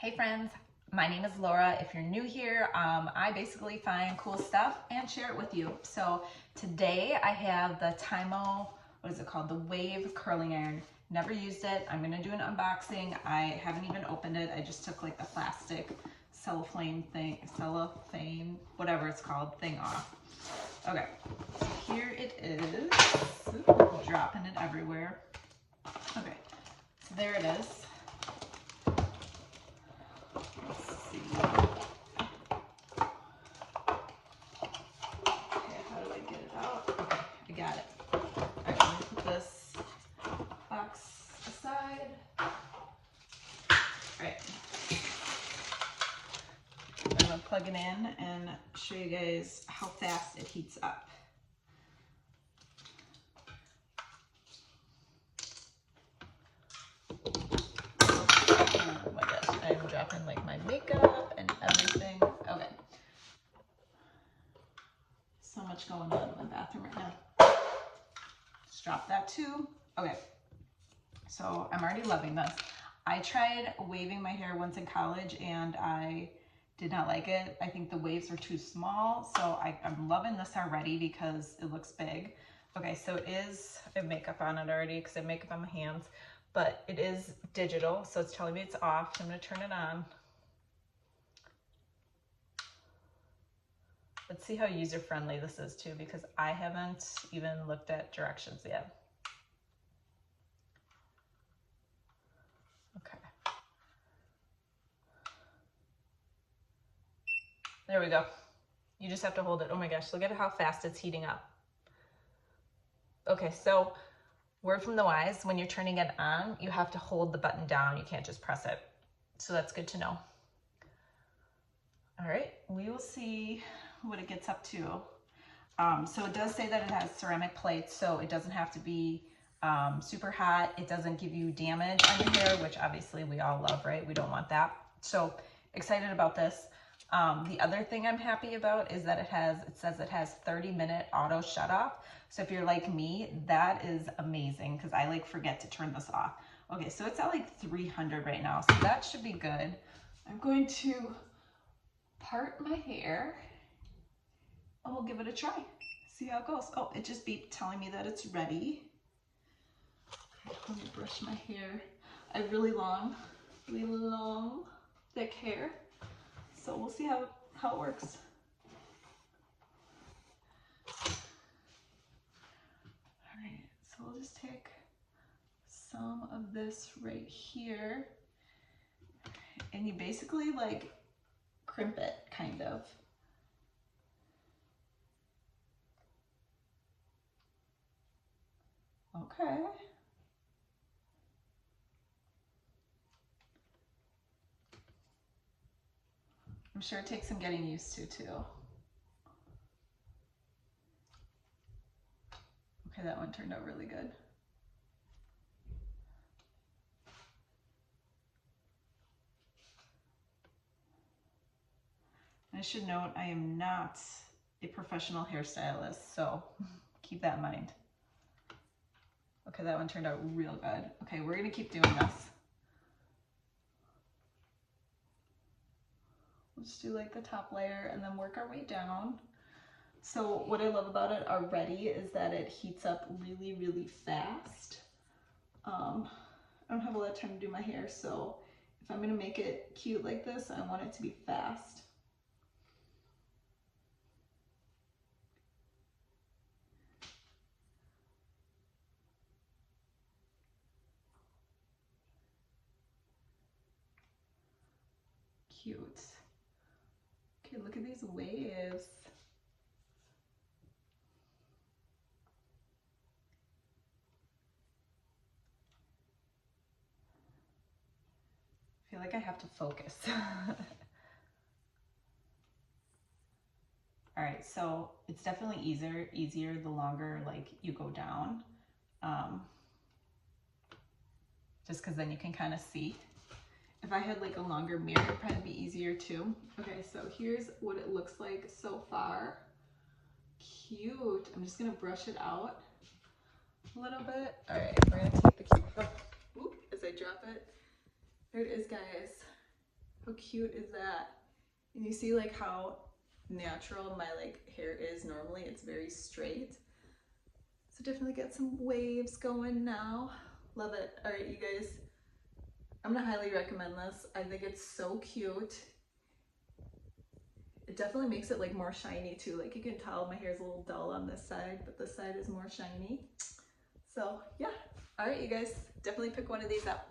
Hey friends, my name is Laura. If you're new here, I basically find cool stuff and share it with you. So today I have the Tymo, what is it called? The Wave Curling Iron. Never used it. I'm gonna do an unboxing. I haven't even opened it. I just took like the plastic cellophane, whatever it's called, thing off. Okay, so here it is. Ooh, dropping it everywhere. Okay, so there it is. I got it. All right, let me put this box aside. All right. I'm gonna plug it in and show you guys how fast it heats up. Oh my gosh, I'm dropping like my makeup and everything. Okay. So much going on in my bathroom right now. Just drop that too. Okay. So I'm already loving this. I tried waving my hair once in college and I did not like it. I think the waves were too small. So I'm loving this already because it looks big. Okay, so it is, I have makeup on it already because I have makeup on my hands, but it is digital. So it's telling me it's off. So I'm gonna turn it on. Let's see how user-friendly this is too, because I haven't even looked at directions yet. Okay. There we go. You just have to hold it. Oh my gosh, look at how fast it's heating up. Okay, so word from the wise, when you're turning it on, you have to hold the button down. You can't just press it. So that's good to know. All right, we will see what it gets up to. So it does say that it has ceramic plates, so it doesn't have to be super hot. It doesn't give you damage on your hair, which obviously we all love, right? We don't want that. So excited about this. The other thing I'm happy about is that it says it has 30-minute auto shut off. So if you're like me, that is amazing because I like forget to turn this off. Okay, so it's at like 300 right now, so that should be good. I'm going to part my hair and we'll give it a try. See how it goes. Oh, it just beeped telling me that it's ready. Let me brush my hair. I have really long, thick hair. So we'll see how it works. All right, so we'll just take some of this right here and you basically like crimp it, kind of. Okay. I'm sure it takes some getting used to too. Okay, that one turned out really good. I should note I am not a professional hairstylist, so keep that in mind. Okay, that one turned out real good. Okay, we're gonna keep doing this. We'll just do like the top layer and then work our way down. So what I love about it already is that it heats up really, really fast. I don't have a lot of time to do my hair, so if I'm gonna make it cute like this, I want it to be fast. Cute. Okay, look at these waves. I feel like I have to focus. All right, so it's definitely easier the longer like you go down. Just because then you can kind of see. If I had like a longer mirror, it'd probably be easier too. Okay, so here's what it looks like so far. Cute. I'm just gonna brush it out a little bit. All right, we're gonna take the cute, as I drop it. There it is, guys. How cute is that? And you see like how natural my like hair is normally. It's very straight. So definitely get some waves going now. Love it. All right, you guys. I'm gonna highly recommend this. I think it's so cute. It definitely makes it like more shiny too. Like you can tell my hair is a little dull on this side, but this side is more shiny. So yeah. All right, you guys, definitely pick one of these up.